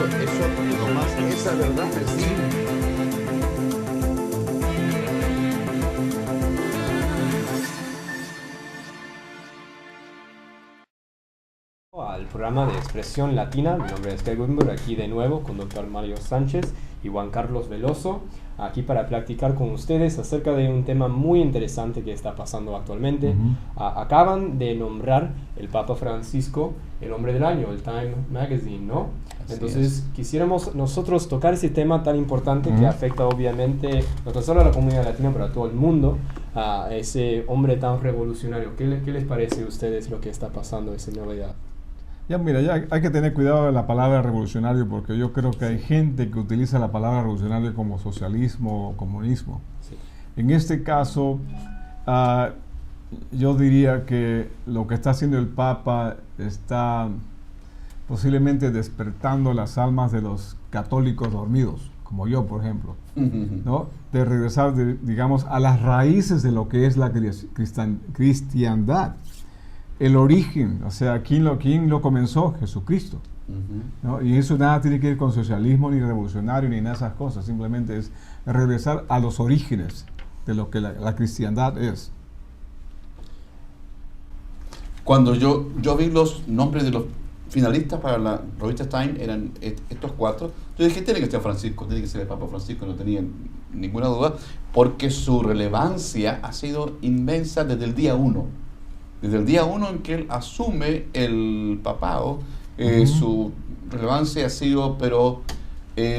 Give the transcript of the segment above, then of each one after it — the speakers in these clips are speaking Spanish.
eso nomás, esa verdad es sí. Al programa de Expresión Latina. Mi nombre es Kel Gutenberg, aquí de nuevo con Dr. Mario Sánchez y Juan Carlos Veloso, aquí para platicar con ustedes acerca de un tema muy interesante que está pasando actualmente. Acaban de nombrar el Papa Francisco el hombre del año, el Time Magazine, ¿no? Entonces quisiéramos nosotros tocar ese tema tan importante que afecta obviamente no tan solo a la comunidad latina, pero a todo el mundo, a ese hombre tan revolucionario. ¿Qué les parece a ustedes lo que está pasando, esa novedad? Ya, mira, ya hay que tener cuidado de la palabra revolucionario, porque yo creo que hay gente que utiliza la palabra revolucionario como socialismo o comunismo. Sí. En este caso, yo diría que lo que está haciendo el Papa está posiblemente despertando las almas de los católicos dormidos, como yo, por ejemplo, ¿no? De regresar, digamos, a las raíces de lo que es la cristiandad. El origen, o sea, ¿quién lo comenzó? Jesucristo. ¿No? Y eso nada tiene que ver con socialismo, ni revolucionario, ni nada de esas cosas. Simplemente es regresar a los orígenes de lo que la cristiandad es. Cuando yo vi los nombres de los finalistas para la revista Time, eran estos cuatro, yo dije, tiene que ser Francisco, tiene que ser el Papa Francisco, no tenía ninguna duda, porque su relevancia ha sido inmensa desde el día 1. Desde el día 1 en que él asume el papado, su relevancia ha sido, pero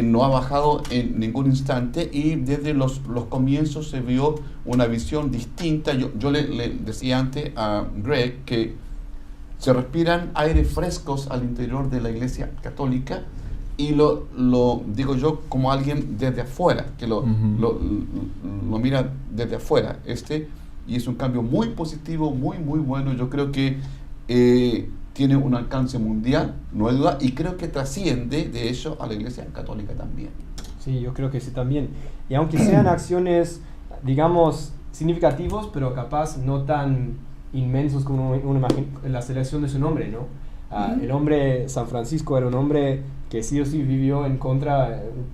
no ha bajado en ningún instante, y desde los comienzos se vio una visión distinta. Yo le decía antes a Greg que se respiran aires frescos al interior de la Iglesia Católica, y lo digo yo como alguien desde afuera, que lo mira desde afuera, y es un cambio muy positivo, muy bueno. Yo creo que tiene un alcance mundial, no hay duda, y creo que trasciende de hecho a la Iglesia Católica también. Sí, yo creo que sí también. Y aunque sean acciones, digamos, significativos, pero capaz no tan inmensos como uno imagina, la selección de su nombre, ¿no? El hombre San Francisco era un hombre que sí o sí vivió en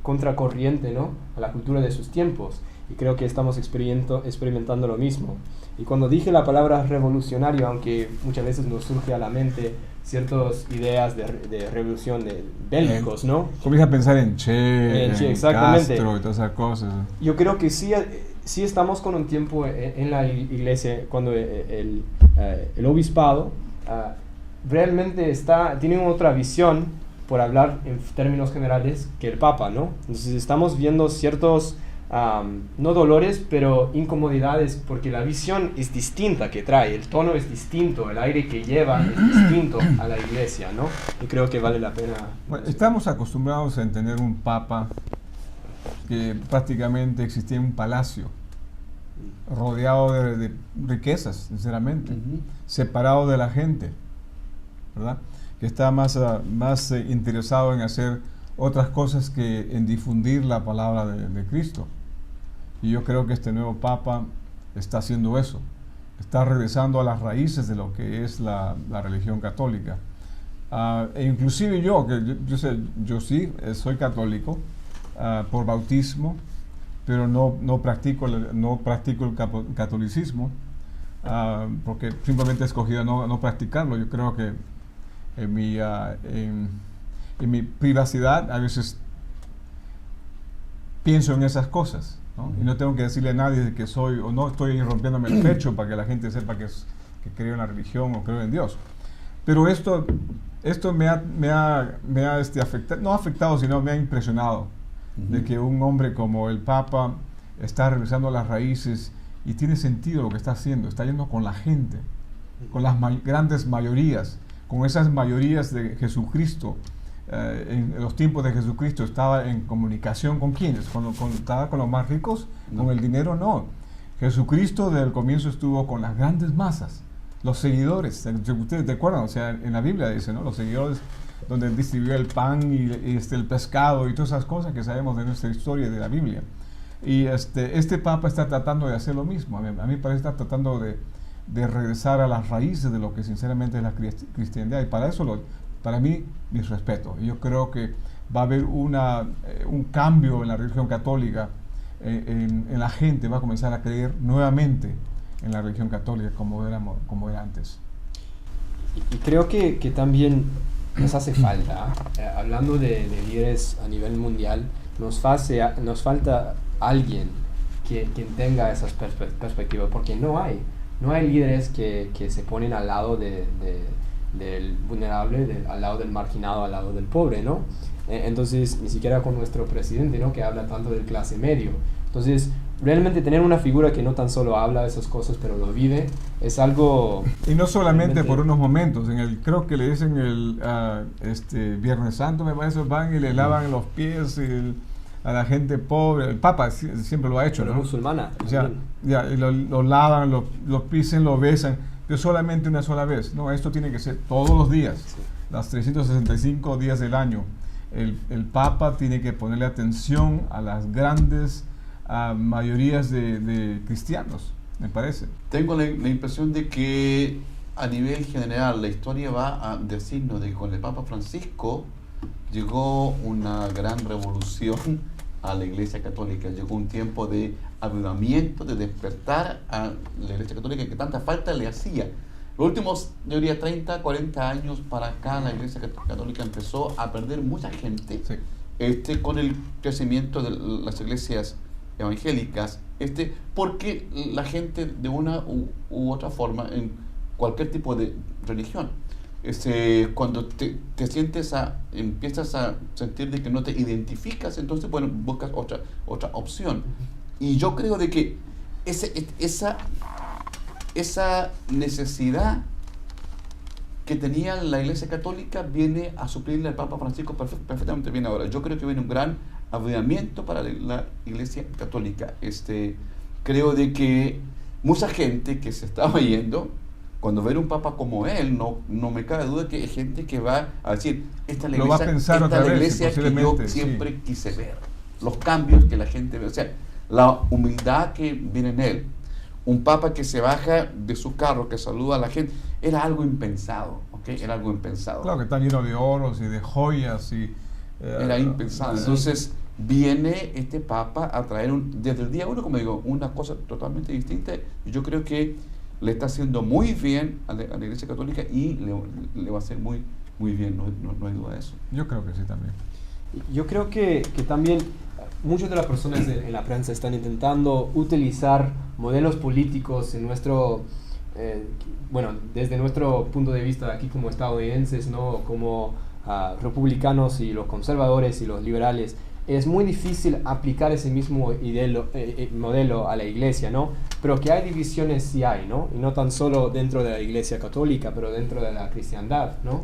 contracorriente, ¿no?, a la cultura de sus tiempos. Y creo que estamos experimentando lo mismo. Y cuando dije la palabra revolucionario, aunque muchas veces nos surge a la mente ciertas ideas de revolución de bélicos, ¿no? Comienza a pensar en Che, exactamente. Castro y todas esas cosas. Yo creo que sí estamos con un tiempo en la iglesia, cuando el obispado realmente tiene otra visión, por hablar en términos generales, que el Papa, ¿no? Entonces estamos viendo ciertos no dolores, pero incomodidades, porque la visión es distinta que trae, el tono es distinto, el aire que lleva es distinto a la iglesia, ¿no? Y creo que vale la pena. Bueno, estamos acostumbrados a tener un papa que prácticamente existía en un palacio, rodeado de riquezas, sinceramente, separado de la gente, ¿verdad? Que está más interesado en hacer otras cosas que en difundir la palabra de Cristo. Y yo creo que este nuevo Papa está haciendo eso, está regresando a las raíces de lo que es la religión católica. E inclusive yo sí soy católico por bautismo, pero no practico el catolicismo, porque simplemente he escogido no practicarlo. Yo creo que en mi privacidad a veces pienso en esas cosas, ¿no? Y no tengo que decirle a nadie que soy, o no estoy rompiéndome el pecho para que la gente sepa que creo en la religión o creo en Dios. Pero esto me ha afectado, no afectado, sino me ha impresionado, de que un hombre como el Papa está regresando a las raíces y tiene sentido lo que está haciendo, está yendo con la gente, con las grandes mayorías, con esas mayorías de Jesucristo. En los tiempos de Jesucristo estaba en comunicación con ¿quiénes? ¿Estaba con los más ricos? No. Con el dinero no. Jesucristo desde el comienzo estuvo con las grandes masas, los seguidores. Ustedes te acuerdan, o sea, en la Biblia dice, ¿no? Los seguidores, donde distribuyó el pan y el pescado y todas esas cosas que sabemos de nuestra historia y de la Biblia. Y este Papa está tratando de hacer lo mismo. A mí me parece que está tratando de regresar a las raíces de lo que sinceramente es la cristiandad, y para eso para mí, mis respetos. Yo creo que va a haber un cambio en la religión católica, en la gente va a comenzar a creer nuevamente en la religión católica como era antes. Y creo que también nos hace falta, hablando de líderes a nivel mundial, nos falta alguien que tenga esas perspectivas, porque no hay líderes que se ponen al lado del vulnerable, al lado del marginado, al lado del pobre, ¿no? Entonces, ni siquiera con nuestro presidente, ¿no? Que habla tanto del clase medio. Entonces, realmente tener una figura que no tan solo habla de esas cosas, pero lo vive, es algo... Y no solamente por unos momentos, creo que le dicen Viernes Santo, me parece, van y le lavan los pies a la gente pobre. El Papa siempre lo ha hecho, pero ¿no? musulmana. Y lo lavan, lo pisen, lo besan, pero solamente una sola vez. No, esto tiene que ser todos los días, sí. Las 365 días del año. El Papa tiene que ponerle atención a las grandes mayorías de cristianos, me parece. Tengo la impresión de que a nivel general la historia va a decirnos de que con el Papa Francisco llegó una gran revolución a la Iglesia Católica, llegó un tiempo de avivamiento, de despertar a la Iglesia Católica que tanta falta le hacía. Los últimos, yo diría, 30, 40 años para acá, la Iglesia Católica empezó a perder mucha gente, sí. Con el crecimiento de las iglesias evangélicas, porque la gente de una u otra forma, en cualquier tipo de religión, cuando te empiezas a sentir de que no te identificas, entonces, bueno, buscas otra opción. Y yo creo de que esa necesidad que tenía la Iglesia Católica viene a suplirle al Papa Francisco perfectamente bien ahora. Yo creo que viene un gran avivamiento para la Iglesia Católica. Creo de que mucha gente que se estaba yendo, cuando ve un Papa como él, no me cabe duda que hay gente que va a decir, esta es la iglesia que yo siempre quise ver. Los cambios que la gente ve, o sea, la humildad que viene en él. Un Papa que se baja de su carro, que saluda a la gente, era algo impensado, ¿ok? Era algo impensado. Claro, que está lleno de oros y de joyas era impensado. Entonces, viene este Papa a traer desde el día uno, como digo, una cosa totalmente distinta. Y yo creo que le está haciendo muy bien a la Iglesia Católica y le va a hacer muy, muy bien, no hay duda de eso. Yo creo que sí también. Yo creo que también muchas de las personas en la prensa están intentando utilizar modelos políticos en desde nuestro punto de vista aquí como estadounidenses, ¿no? Como republicanos y los conservadores y los liberales. Es muy difícil aplicar ese mismo modelo a la iglesia, ¿no? Pero que hay divisiones sí hay, ¿no? Y no tan solo dentro de la iglesia católica, pero dentro de la cristiandad, ¿no?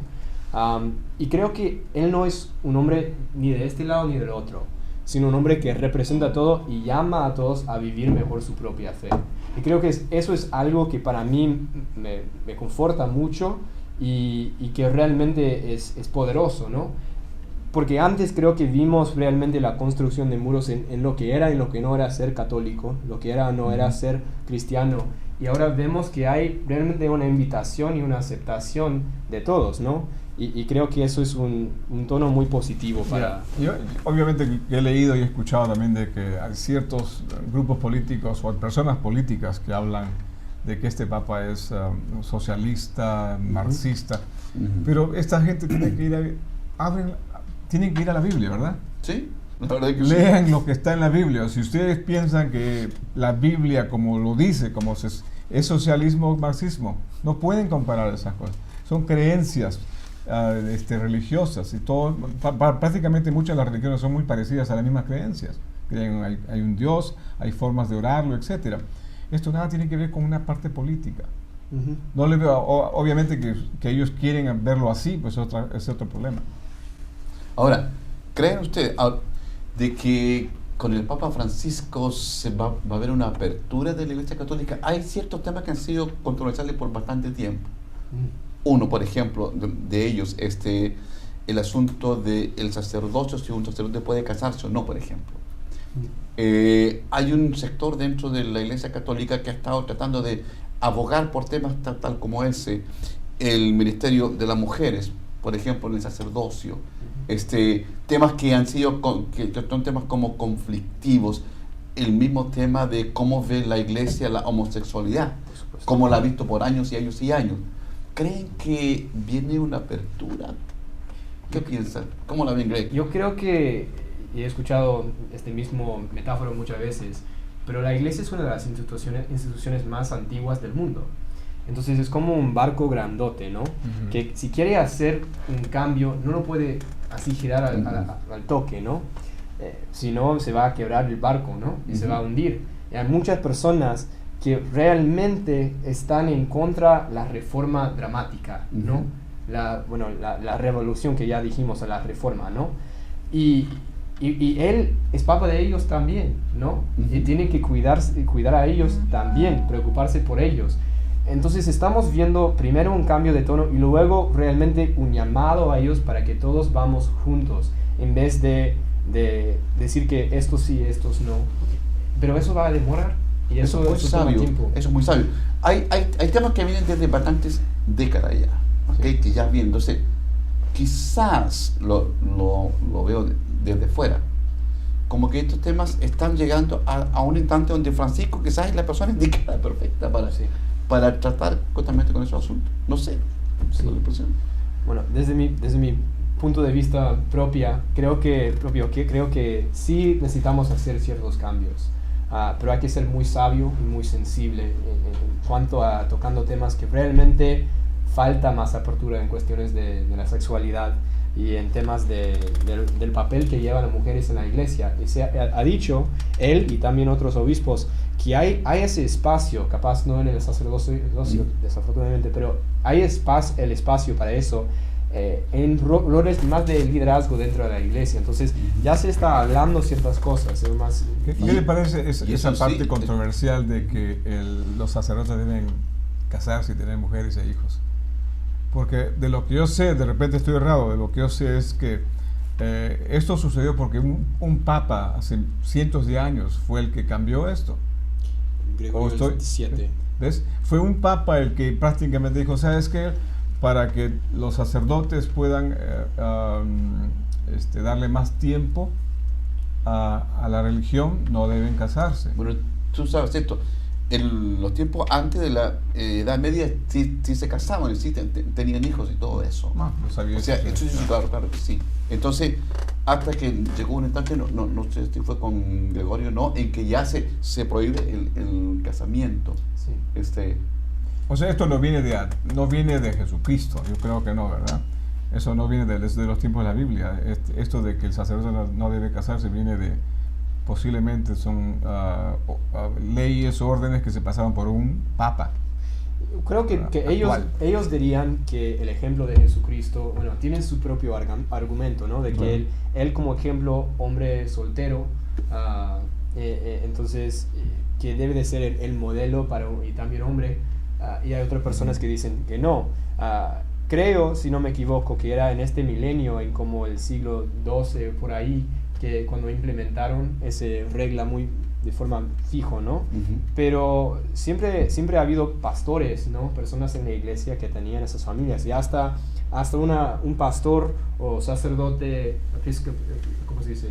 Y creo que él no es un hombre ni de este lado ni del otro, sino un hombre que representa todo y llama a todos a vivir mejor su propia fe. Y creo que eso es algo que para mí me conforta mucho y que realmente es poderoso, ¿no? Porque antes creo que vimos realmente la construcción de muros en lo que era y lo que no era ser católico, lo que era o no era ser cristiano. Y ahora vemos que hay realmente una invitación y una aceptación de todos, ¿no? Y creo que eso es un tono muy positivo para... Yo obviamente he leído y he escuchado también de que hay ciertos grupos políticos o personas políticas que hablan de que este Papa es socialista, marxista, pero esta gente tiene que ir tienen que ir a la Biblia, ¿verdad? Sí, la verdad que lean lo que está en la Biblia. Si ustedes piensan que la Biblia, como lo dice, es socialismo o marxismo, no pueden comparar esas cosas. Son creencias religiosas y todo. Prácticamente muchas de las religiones son muy parecidas a las mismas creencias. Creen hay un Dios, hay formas de orarlo, etc. Esto nada tiene que ver con una parte política. No le veo, obviamente que ellos quieren verlo así, pues es otro problema. Ahora, ¿creen ustedes de que con el Papa Francisco va a haber una apertura de la Iglesia Católica? Hay ciertos temas que han sido controversiales por bastante tiempo. Uno, por ejemplo, de ellos, el asunto del sacerdocio, si un sacerdote puede casarse o no, por ejemplo. Hay un sector dentro de la Iglesia Católica que ha estado tratando de abogar por temas tal como ese, el ministerio de las mujeres, por ejemplo, en el sacerdocio, temas que han sido, que son temas como conflictivos, el mismo tema de cómo ve la iglesia la homosexualidad, cómo la ha visto por años y años y años. ¿Creen que viene una apertura? ¿Qué piensan? ¿Cómo la ven, Greg? Yo creo que, y he escuchado este mismo metáforo muchas veces, pero la iglesia es una de las instituciones más antiguas del mundo. Entonces es como un barco grandote, ¿no? Uh-huh. Que si quiere hacer un cambio, no lo puede así girar al toque, ¿no? Si no, se va a quebrar el barco, ¿no? Y se va a hundir. Y hay muchas personas que realmente están en contra de la reforma dramática, ¿no? La revolución que ya dijimos, a la reforma, ¿no? Y él es papa de ellos también, ¿no? Y tiene que cuidar a ellos también, preocuparse por ellos. Entonces estamos viendo primero un cambio de tono y luego realmente un llamado a ellos para que todos vamos juntos, en vez de decir que estos sí, estos no. Pero eso va a demorar y eso es muy sabio, tiempo. Eso es muy sabio. Hay temas que vienen desde bastantes décadas ya, ¿okay? Que ya viéndose, quizás lo veo desde fuera, como que estos temas están llegando a un instante donde Francisco quizás es la persona indicada perfecta para tratar justamente con esos asuntos. No sé, sí. Bueno, desde mi punto de vista creo que sí necesitamos hacer ciertos cambios, pero hay que ser muy sabio y muy sensible en cuanto a tocando temas que realmente falta más apertura en cuestiones de la sexualidad y en temas del papel que llevan las mujeres en la iglesia. Y ha dicho él y también otros obispos que hay ese espacio, capaz no en el sacerdocio desafortunadamente, pero hay el espacio para eso en roles más de liderazgo dentro de la iglesia. Entonces ya se está hablando ciertas cosas. ¿Qué le parece esa parte controversial de que los sacerdotes deben casarse y tener mujeres e hijos? Porque de lo que yo sé, de repente estoy errado, de lo que yo sé es que esto sucedió porque un papa hace cientos de años fue el que cambió esto. Gregorio XVII. ¿Ves? Fue un papa el que prácticamente dijo, ¿sabes qué? Para que los sacerdotes puedan darle más tiempo a la religión, no deben casarse. Bueno, tú sabes esto. En los tiempos antes de la Edad Media sí se casaban y sí tenían hijos y todo eso. No sabía. O sea, eso sí, claro que sí. Entonces, hasta que llegó un instante, no sé si fue con Gregorio o no, en que ya se prohíbe el casamiento. Sí. O sea, esto no viene de Jesucristo, yo creo que no, ¿verdad? Eso no viene desde los tiempos de la Biblia. Esto de que el sacerdote no debe casarse viene de, posiblemente son leyes o órdenes que se pasaron por un papa. Creo que ellos dirían que el ejemplo de Jesucristo, bueno, tienen su propio argumento, ¿no? De que él como ejemplo, hombre soltero, entonces que debe de ser el modelo y también hombre, y hay otras personas que dicen que no. Creo, si no me equivoco, que era en este milenio, en como el siglo XII, por ahí, que cuando implementaron esa regla muy de forma fijo, ¿no? Pero siempre ha habido pastores, ¿no? Personas en la iglesia que tenían esas familias, y hasta un pastor o sacerdote ¿cómo se dice?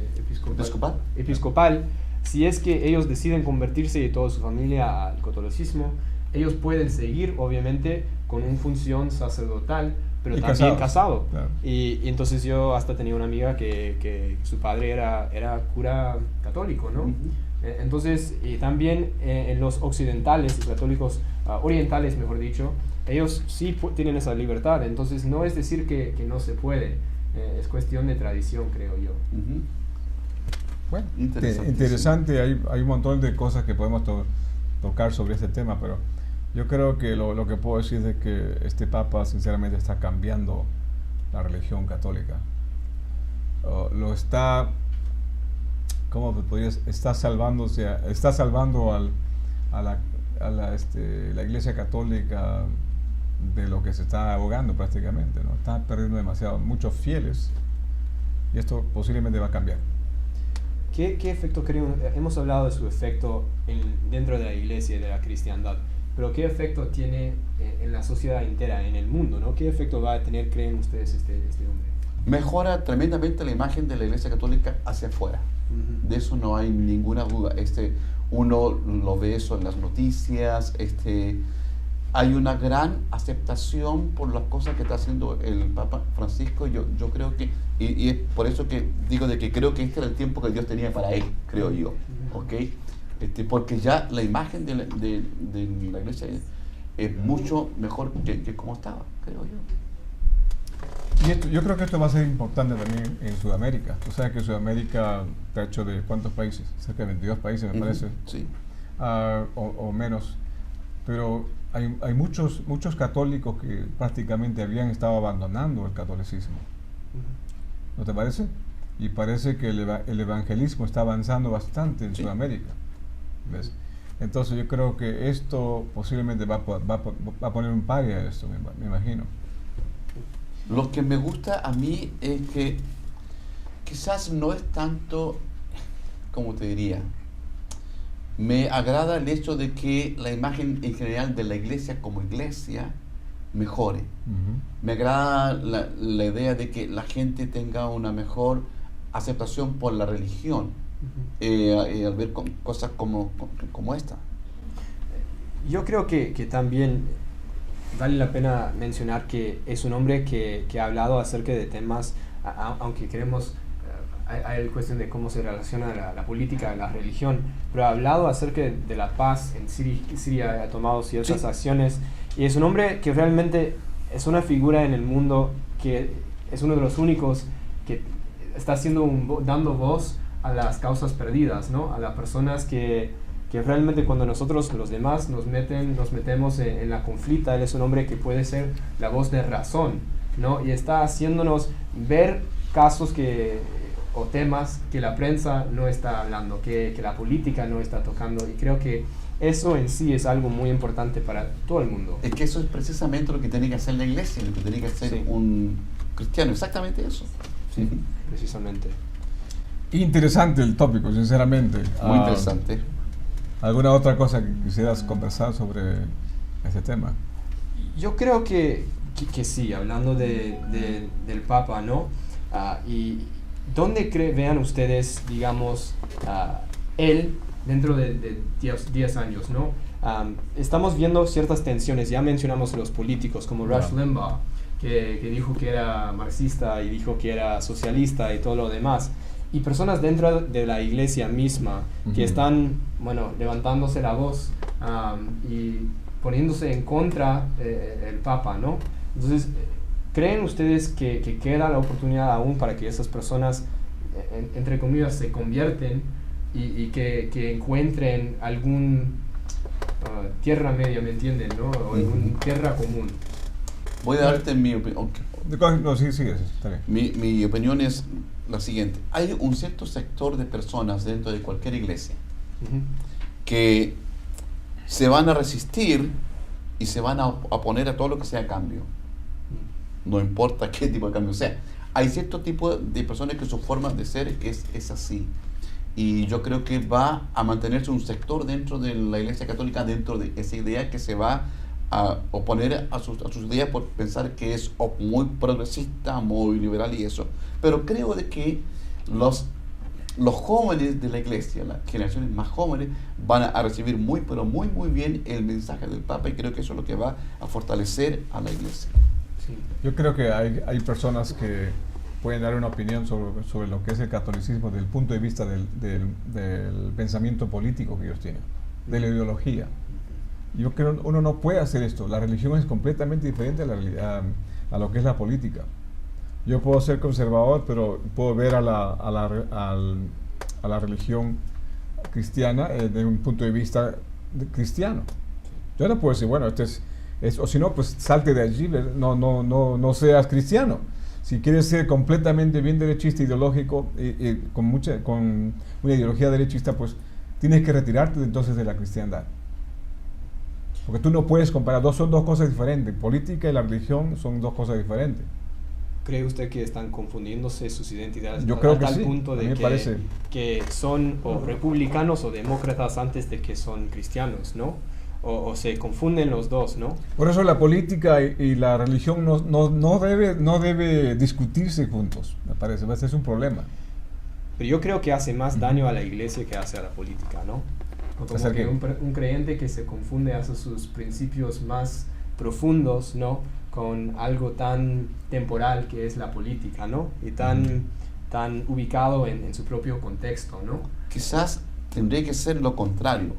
Episcopal, si es que ellos deciden convertirse y toda su familia al catolicismo, ellos pueden seguir, obviamente, con una función sacerdotal, pero también casado. Claro. Y entonces yo hasta tenía una amiga que su padre era cura católico, ¿no? Entonces, y también en los occidentales, los católicos orientales, mejor dicho, ellos sí tienen esa libertad. Entonces, no es decir que no se puede. Es cuestión de tradición, creo yo. Bueno, interesante. Hay un montón de cosas que podemos tocar sobre este tema, pero yo creo que lo que puedo decir es que este Papa sinceramente está cambiando la religión católica. Lo está, ¿cómo podrías? Está salvando a la Iglesia Católica de lo que se está ahogando prácticamente, ¿no? Está perdiendo muchos fieles, y esto posiblemente va a cambiar. ¿Qué efecto creo? Hemos hablado de su efecto dentro de la iglesia y de la cristiandad. pero ¿qué efecto tiene en la sociedad entera, en el mundo, ¿no? ¿Qué efecto va a tener, creen ustedes, este hombre? Mejora tremendamente la imagen de la Iglesia Católica hacia afuera. De eso no hay ninguna duda. Uno lo ve eso en las noticias. Hay una gran aceptación por las cosas que está haciendo el Papa Francisco. Yo creo que, y es por eso que digo de que creo que este era el tiempo que Dios tenía para él, creo yo. ¿Ok? Porque ya la imagen de la Iglesia es mucho mejor que como estaba, creo yo. Y yo creo que esto va a ser importante también en Sudamérica. Tú sabes que Sudamérica está hecho de ¿cuántos países? Cerca de 22 países, me parece. Sí. O menos. Pero hay muchos católicos que prácticamente habían estado abandonando el catolicismo. ¿No te parece? Y parece que el evangelismo está avanzando bastante en Sudamérica. ¿Ves? Entonces yo creo que esto posiblemente va a poner un paria a esto, me imagino. Lo que me gusta a mí es que quizás no es tanto, como te diría, me agrada el hecho de que la imagen en general de la iglesia como iglesia mejore. Me agrada la idea de que la gente tenga una mejor aceptación por la religión al ver cosas como esta. Yo creo que también vale la pena mencionar que es un hombre que ha hablado acerca de temas, aunque queremos, hay cuestión de cómo se relaciona la política, la religión, pero ha hablado acerca de la paz en Siria, ha tomado ciertas acciones, y es un hombre que realmente es una figura en el mundo que es uno de los únicos que está dando voz a las causas perdidas, ¿no? A las personas que realmente cuando nosotros los demás nos metemos en la conflicta, él es un hombre que puede ser la voz de razón, ¿no? Y está haciéndonos ver casos o temas que la prensa no está hablando, que la política no está tocando, y creo que eso en sí es algo muy importante para todo el mundo. Es que eso es precisamente lo que tiene que hacer la iglesia, lo que tiene que hacer un cristiano, exactamente eso. Sí, precisamente. Interesante el tópico, sinceramente. Muy interesante. ¿Alguna otra cosa que quisieras conversar sobre ese tema? Yo creo que sí, hablando del Papa, ¿no? Y ¿dónde vean ustedes, digamos, él dentro de 10 años, ¿no? Estamos viendo ciertas tensiones, ya mencionamos los políticos como Rush Limbaugh, que dijo que era marxista y dijo que era socialista y todo lo demás. Y personas dentro de la iglesia misma que están, levantándose la voz y poniéndose en contra del Papa, ¿no? Entonces, ¿creen ustedes que queda la oportunidad aún para que esas personas, entre comillas, se convierten y que encuentren algún tierra media, ¿me entienden? ¿No? O algún tierra común? Voy a darte mi opinión. No, sí, está bien. Mi opinión es la siguiente. Hay un cierto sector de personas dentro de cualquier iglesia que se van a resistir y se van a oponer a todo lo que sea cambio. No importa qué tipo de cambio sea. Hay cierto tipo de personas que su forma de ser es así. Y yo creo que va a mantenerse un sector dentro de la Iglesia Católica, dentro de esa idea que se va a oponer a sus ideas por pensar que es muy progresista, muy liberal y eso. Pero creo de que los jóvenes de la iglesia, las generaciones más jóvenes, van a recibir pero muy bien el mensaje del Papa, y creo que eso es lo que va a fortalecer a la iglesia. Sí. Yo creo que hay personas que pueden dar una opinión sobre lo que es el catolicismo desde el punto de vista del pensamiento político que ellos tienen, de la ideología. Yo creo que uno no puede hacer esto. La religión es completamente diferente a lo que es la política. Yo puedo ser conservador, pero puedo ver a la religión cristiana desde un punto de vista cristiano. Yo no puedo decir, bueno, o si no, pues salte de allí, no seas cristiano. Si quieres ser completamente bien derechista, ideológico, con una ideología derechista, pues tienes que retirarte entonces de la cristiandad. Porque tú no puedes comparar, son dos cosas diferentes. Política y la religión son dos cosas diferentes. ¿Cree usted que están confundiéndose sus identidades? Yo creo que tal sí, punto de que son o republicanos o demócratas antes de que son cristianos, ¿no? o se confunden los dos, ¿no? Por eso la política y la religión no debe discutirse juntos, me parece, ese es un problema. Pero yo creo que hace más daño a la iglesia que hace a la política, ¿no? Como que un creyente que se confunde hacia sus principios más profundos, ¿no? Con algo tan temporal que es la política, ¿no? Y tan ubicado en su propio contexto, ¿no? Quizás tendría que ser lo contrario.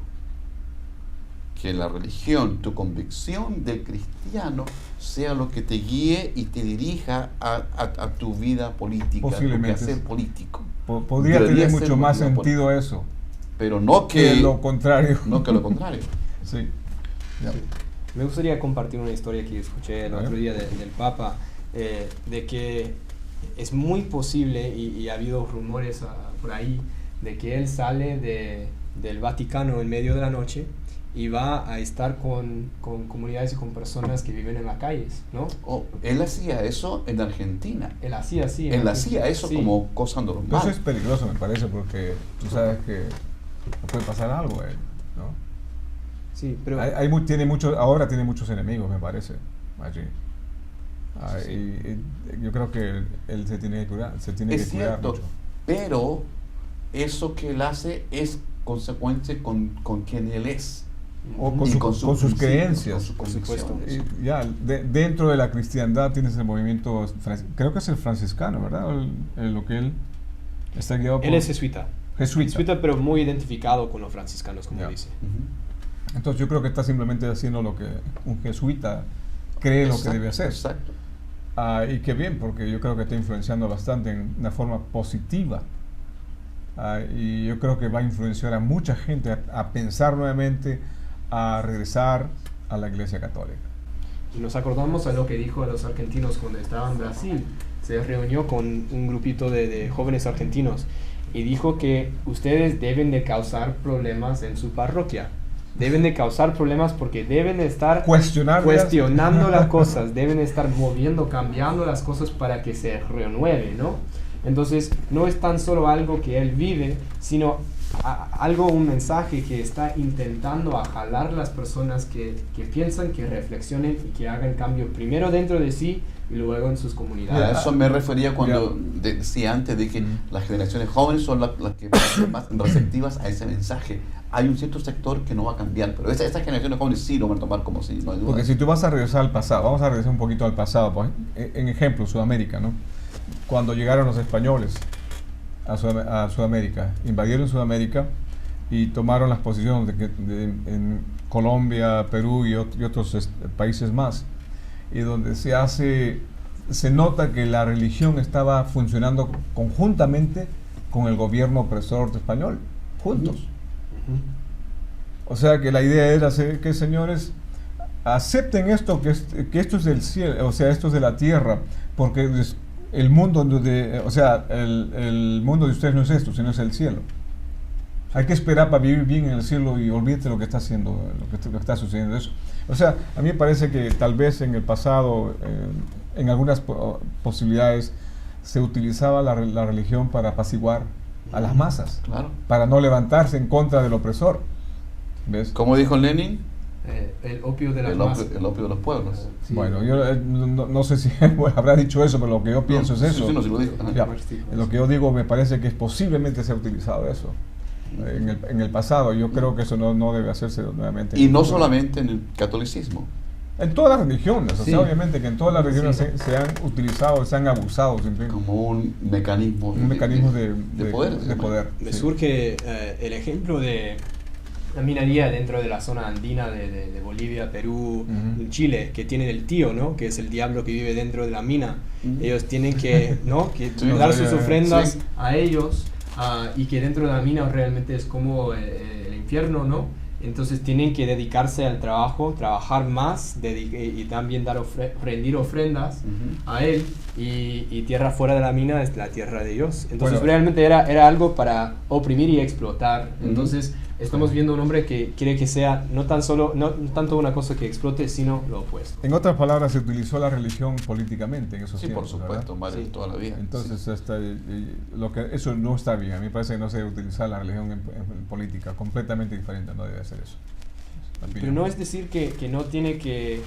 Que la religión, tu convicción del cristiano, sea lo que te guíe y te dirija a tu vida política, posiblemente, a tu quehacer político. Podría tener mucho más sentido eso. Pero no que lo contrario. No que lo contrario. Sí. Sí. Me gustaría compartir una historia que escuché el otro día del Papa, de que es muy posible, y ha habido rumores por ahí, de que él sale del Vaticano en medio de la noche y va a estar con comunidades y con personas que viven en las calles, ¿no? Él hacía eso en Argentina. Él hacía así. Él hacía eso, sí, como cosa normal. Eso es peligroso, me parece, porque tú sabes que puede pasar algo a él, ¿no? Sí, pero ahora tiene muchos enemigos, me parece, allí. Sí. Y yo creo que él se tiene que cuidar, es cierto, mucho. Pero eso que él hace es consecuente con quien él es. O con sus creencias. Con su dentro de la cristiandad tienes el movimiento, creo que es el franciscano, ¿verdad? Lo que él está guiado por. Él es jesuita. Jesuita, pero muy identificado con los franciscanos, como dice. Entonces yo creo que está simplemente haciendo lo que un jesuita cree lo que debe hacer. Exacto. Y qué bien, porque yo creo que está influenciando bastante en una forma positiva. Y yo creo que va a influenciar a mucha gente a pensar nuevamente, a regresar a la Iglesia Católica. Y nos acordamos a lo que dijo a los argentinos cuando estaba en Brasil. Se reunió con un grupito de jóvenes argentinos y dijo que ustedes deben de causar problemas en su parroquia. Deben de causar problemas porque deben de estar cuestionando las cosas, deben de estar moviendo, cambiando las cosas para que se renueve, ¿no? Entonces, no es tan solo algo que él vive, sino un mensaje que está intentando a jalar las personas que piensan, que reflexionen y que hagan cambio primero dentro de sí y luego en sus comunidades. A eso me refería cuando decía antes de que las generaciones jóvenes son las que son más receptivas a ese mensaje. Hay un cierto sector que no va a cambiar, pero estas generaciones jóvenes sí lo van a tomar como si no hay duda. Porque si tú vas a regresar al pasado, vamos a regresar un poquito al pasado, pues, en ejemplo, Sudamérica, ¿no? Cuando llegaron los españoles a Sudamérica, invadieron Sudamérica y tomaron las posiciones en Colombia, Perú y otros países más, y donde se nota que la religión estaba funcionando conjuntamente con el gobierno opresor español, juntos. O sea que la idea era que, señores, acepten esto, que esto es del cielo, o sea, esto es de la tierra, porque el mundo el mundo de ustedes no es esto, sino es el cielo. Hay que esperar para vivir bien en el cielo y olvídate lo que está haciendo, lo que está sucediendo eso. O sea, a mí me parece que tal vez en el pasado, en algunas posibilidades, se utilizaba la religión para apaciguar a las masas, claro, para no levantarse en contra del opresor. ¿Ves? Como dijo Lenin, el opio de las masas. El opio de los pueblos. Sí. Bueno, yo no sé si habrá dicho eso, pero lo que yo pienso es eso. Sí, lo dijo. Lo que yo digo, me parece que posiblemente se ha utilizado eso en el pasado. Yo creo que eso no debe hacerse nuevamente. Y no solamente en el catolicismo. En todas las religiones, sí, o sea, obviamente que en todas las religiones se han utilizado, se han abusado siempre. Como un mecanismo de poder. Me surge el ejemplo de la minería dentro de la zona andina de Bolivia, Perú, Chile, que tienen el tío, ¿no? Que es el diablo que vive dentro de la mina. Ellos tienen que, ¿no? Que dar sus ofrendas a ellos, y que dentro de la mina realmente es como el infierno, ¿no? Entonces tienen que dedicarse al trabajo, trabajar más y también rendir ofrendas a él, y tierra fuera de la mina es la tierra de Dios. Entonces realmente era algo para oprimir y explotar. Entonces estamos viendo un hombre que quiere que sea no tanto una cosa que explote, sino lo opuesto. En otras palabras, se utilizó la religión políticamente en esos tiempos. Sí, por supuesto, toda la vida. Entonces, eso no está bien. A mí me parece que no se debe utilizar la religión en política, completamente diferente, no debe hacer eso. Pero no es decir que no tiene que,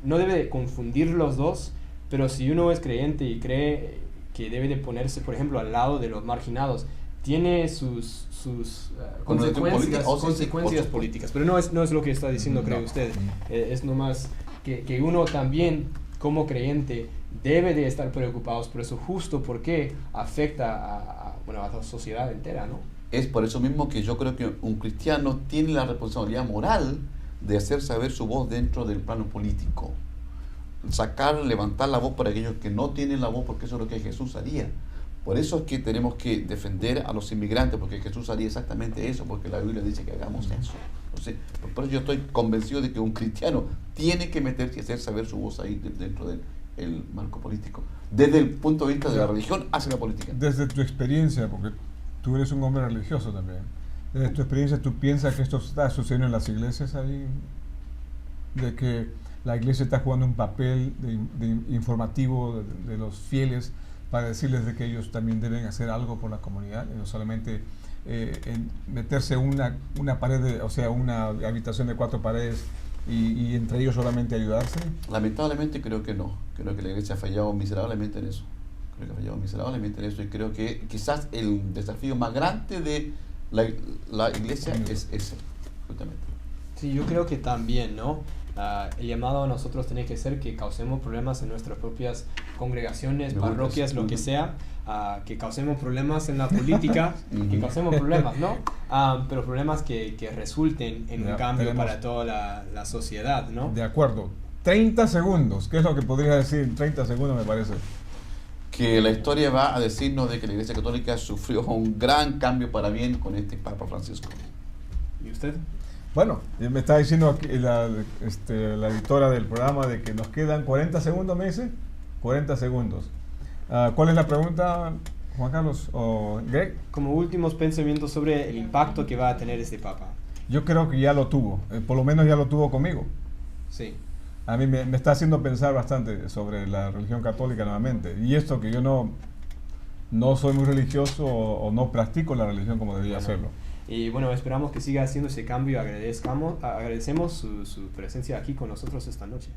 no debe de confundir los dos, pero si uno es creyente y cree que debe de ponerse, por ejemplo, al lado de los marginados, tiene sus consecuencias políticas. Pero no es lo que está diciendo, cree usted. Es nomás que uno también, como creyente, debe de estar preocupados por eso, justo porque afecta a la sociedad entera, ¿no? Es por eso mismo que yo creo que un cristiano tiene la responsabilidad moral de hacer saber su voz dentro del plano político. Levantar la voz para aquellos que no tienen la voz, porque eso es lo que Jesús haría. Por eso es que tenemos que defender a los inmigrantes, porque Jesús haría exactamente eso, porque la Biblia dice que hagamos eso. Entonces, por eso yo estoy convencido de que un cristiano tiene que meterse y hacer saber su voz ahí dentro del marco político, desde el punto de vista de la religión hacia la política. Desde tu experiencia, porque tú eres un hombre religioso también, desde tu experiencia, ¿tú piensas que esto está sucediendo en las iglesias ahí? De que la iglesia está jugando un papel de informativo de los fieles para decirles de que ellos también deben hacer algo por la comunidad, y no solamente meterse una pared, una habitación de 4 paredes y entre ellos solamente ayudarse. Lamentablemente creo que no. Creo que la iglesia ha fallado miserablemente en eso. Y creo que quizás el desafío más grande de la iglesia es ese, justamente. Sí, yo creo que también, ¿no? El llamado a nosotros tiene que ser que causemos problemas en nuestras propias congregaciones, parroquias, lo que sea, que causemos problemas en la política, que causemos problemas, ¿no? Pero problemas que resulten en un cambio para toda la sociedad, ¿no? De acuerdo. 30 segundos, ¿qué es lo que podría decir en 30 segundos, me parece? Que la historia va a decirnos de que la Iglesia Católica sufrió un gran cambio para bien con este Papa Francisco. ¿Y usted? Bueno, me está diciendo aquí la editora del programa de que nos quedan 40 segundos, me dice. 40 segundos. ¿Cuál es la pregunta, Juan Carlos o Greg? Como últimos pensamientos sobre el impacto que va a tener este Papa. Yo creo que ya lo tuvo, por lo menos ya lo tuvo conmigo. Sí. A mí me está haciendo pensar bastante sobre la religión católica nuevamente. Y esto que yo no soy muy religioso o no practico la religión como debería hacerlo. Y bueno, esperamos que siga haciendo ese cambio. Agradecemos su presencia aquí con nosotros esta noche.